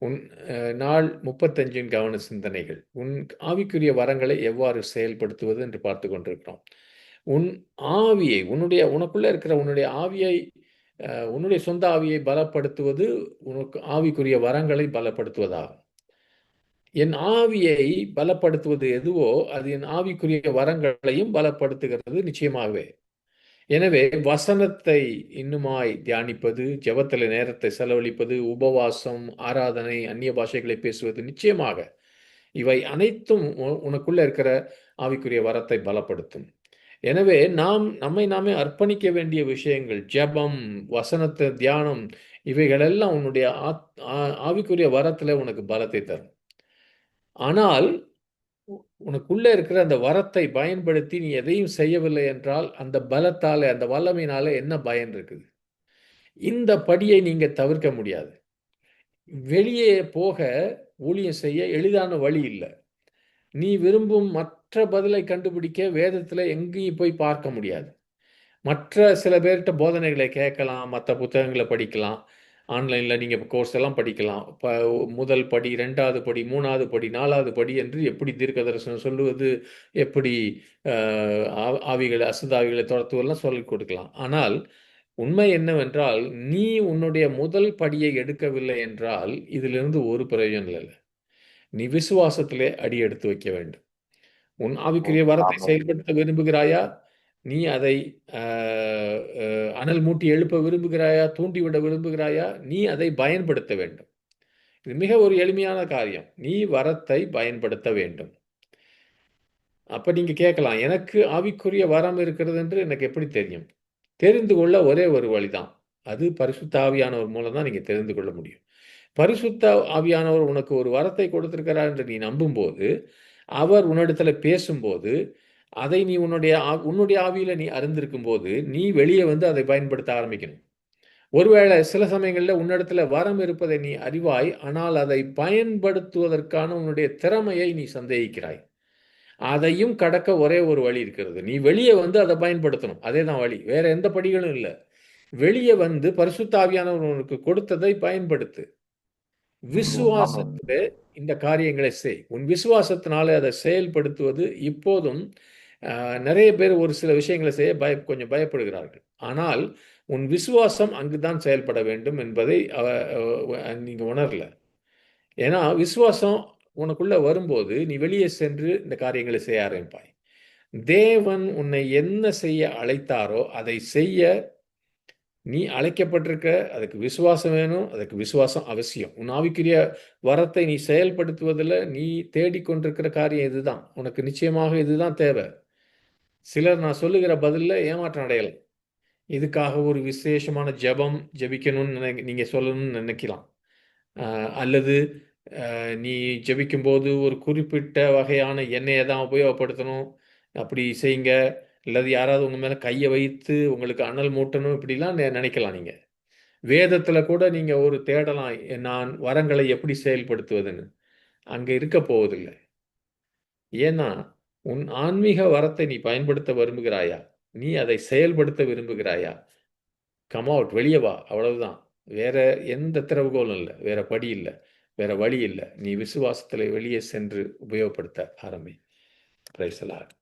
உன் நாள் 35 கவன சிந்தனைகள். உன் ஆவிக்குரிய வரங்களை எவ்வாறு செயல்படுத்துவது என்று பார்த்து கொண்டிருக்கிறோம். உன் ஆவியை, உனக்குள்ள இருக்கிற உன்னுடைய ஆவியை, உன்னுடைய சொந்த ஆவியை பலப்படுத்துவது, உனக்கு ஆவிக்குரிய வரங்களை பலப்படுத்துவதாகும். என் ஆவியை பலப்படுத்துவது எதுவோ, அது என் ஆவிக்குரிய வரங்களையும் பலப்படுத்துகிறது நிச்சயமாகவே. எனவே வசனத்தை இன்னுமாய் தியானிப்பது, ஜெபத்தில நேரத்தை செலவழிப்பது, உபவாசம், ஆராதனை, அந்நிய பாஷைகளை பேசுவது நிச்சயமாக இவை அனைத்தும் உனக்குள்ள இருக்கிற ஆவிக்குரிய வரத்தை பலப்படுத்தும். எனவே நம்மை நாமே அர்ப்பணிக்க வேண்டிய விஷயங்கள், ஜெபம், வசனத்தை தியானம், இவைகளெல்லாம் உன்னுடைய ஆவிக்குரிய வரத்துல உனக்கு பலத்தை தரும். ஆனால் உனக்குள்ள இருக்கிற அந்த வரத்தை பயன்படுத்தி நீ எதையும் செய்யவில்லை என்றால், அந்த பலத்தால, அந்த வல்லமையினால என்ன பயன் இருக்குது? இந்த படியை நீங்க தவிர்க்க முடியாது. வெளியே போக ஊழியம் செய்ய எளிதான வழி இல்ல. நீ விரும்பும் மற்ற பதிலை கண்டுபிடிக்க வேதத்துல எங்கேயும் போய் பார்க்க முடியாது. மற்ற சில பேர்கிட்ட போதனைகளை கேட்கலாம், மற்ற புத்தகங்களை படிக்கலாம். ஆன்லைன்ல நீங்க கோர்ஸ் எல்லாம் படிக்கலாம். முதல் படி, 2வது படி, 3வது படி, 4வது படி என்று எப்படி தீர்க்க தரிசனம் சொல்லுவது, எப்படி ஆவிகளை, அசுத்தாவிகளை துரத்துவதெல்லாம் சொல்லிக் கொடுக்கலாம். ஆனால் உண்மை என்னவென்றால், நீ உன்னுடைய முதல் படியை எடுக்கவில்லை என்றால், இதிலிருந்து ஒரு பிரயோஜனம் இல்ல. நீ விசுவாசத்திலே அடி எடுத்து வைக்க வேண்டும். உன் ஆவிக்குரிய வரத்தை ஆமாம். செயல்படுத்த விரும்புகிறாயா? நீ அதை அ அ அனல் மூட்டி எழுப்ப விரும்புகிறாயா? தூண்டிவிட விரும்புகிறாயா? நீ அதை பயன்படுத்த வேண்டும். இது மிக ஒரு எளிமையான காரியம். நீ வரத்தை பயன்படுத்த வேண்டும். அப்ப நீங்க கேட்கலாம், எனக்கு ஆவிக்குரிய வரம் இருக்கிறது என்று எனக்கு எப்படி தெரியும்? தெரிந்து கொள்ள ஒரே ஒரு வழிதான். அது பரிசுத்த ஆவியானவர் மூலம் தான் நீங்க தெரிந்து கொள்ள முடியும். பரிசுத்த ஆவியானவர் உனக்கு ஒரு வரத்தை கொடுத்திருக்கிறார் என்று நீ நம்பும்போது, அவர் உன்னிடத்தில பேசும்போது, அதை நீ உன்னுடைய ஆவியில நீ அறிந்திருக்கும்போது, நீ வெளியே வந்து அதை பயன்படுத்த ஆரம்பிக்கணும். ஒருவேளை சில சமயங்கள்ல உன்னிடத்தில வரம் இருப்பதை நீ அறிவாய். ஆனால் அதை பயன்படுத்துவதற்கான உன்னுடைய திறமையை நீ சந்தேகிக்கிறாய். அதையும் கடக்க ஒரே ஒரு வழி இருக்கிறது. நீ வெளிய வந்து அத பயன்படுத்தணும். அதேதான் வழி. வேற எந்த படிகளும் இல்ல. வெளிய வந்து பரிசுத்த ஆவியானவர் உனக்கு கொடுத்ததை பயன்படுத்து. ஆமாம். விசுவாசத்திலே இந்த காரியங்களை செய். உன் விசுவாசத்தினாலே அதை செயல்படுத்துவது இப்போதும் நெறைய பேர் ஒரு சில விஷயங்களை செய்ய கொஞ்சம் பயப்படுகிறார்கள். ஆனால் உன் விசுவாசம் அங்கு தான் செயல்பட வேண்டும் என்பதை நீங்க உணரல. ஏன்னா விசுவாசம் உனக்குள்ள வரும்போது, நீ வெளியே சென்று இந்த காரியங்களை செய்ய ஆரம்பிப்பாய். தேவன் உன்னை என்ன செய்ய அழைத்தாரோ, அதை செய்ய நீ அழைக்கப்பட்டிருக்க. அதுக்கு விசுவாசம் வேணும். அதுக்கு விசுவாசம் அவசியம். உன் ஆவிக்குரிய வரத்தை நீ செயல்படுத்துவதில நீ தேடிக்கொண்டிருக்கிற காரியம் இதுதான். உனக்கு நிச்சயமாக இதுதான் தேவை. சிலர் நான் சொல்லுகிற பதில்ல ஏமாற்றம் அடையலாம். இதுக்காக ஒரு விசேஷமான ஜெபம் ஜெபிக்கணும்னு நீங்க சொல்லணும்னு நினைக்கலாம். அ அல்லது நீ ஜெபிக்கும்போது ஒரு குறிப்பிட்ட வகையான எண்ணெய தான் உபயோகப்படுத்தணும். அப்படி செய்யுங்க. அல்லது யாராவது உங்க மேல கைய வைத்து உங்களுக்கு அனல் மூட்டணும் இப்படிலாம் நினைக்கலாம் நீங்க. வேதத்துல கூட நீங்க ஒரு தேடலாம். நான் வரங்களை எப்படி செயல்படுத்துவதுன்னு. அங்க இருக்க போவதில்ல. ஏன்னா, உன் ஆன்மீக வரத்தை நீ பயன்படுத்த விரும்புகிறாயா? நீ அதை செயல்படுத்த விரும்புகிறாயா? கம் அவுட் வெளிய வா. அவ்வளவுதான். வேற எந்த திறவுகோலும் இல்ல. வேற படி இல்ல. வேற வழி இல்ல. நீ விசுவாசத்திலே வெளியே சென்று உபயோகப்படுத்த ஆரம்பி. Praise the Lord.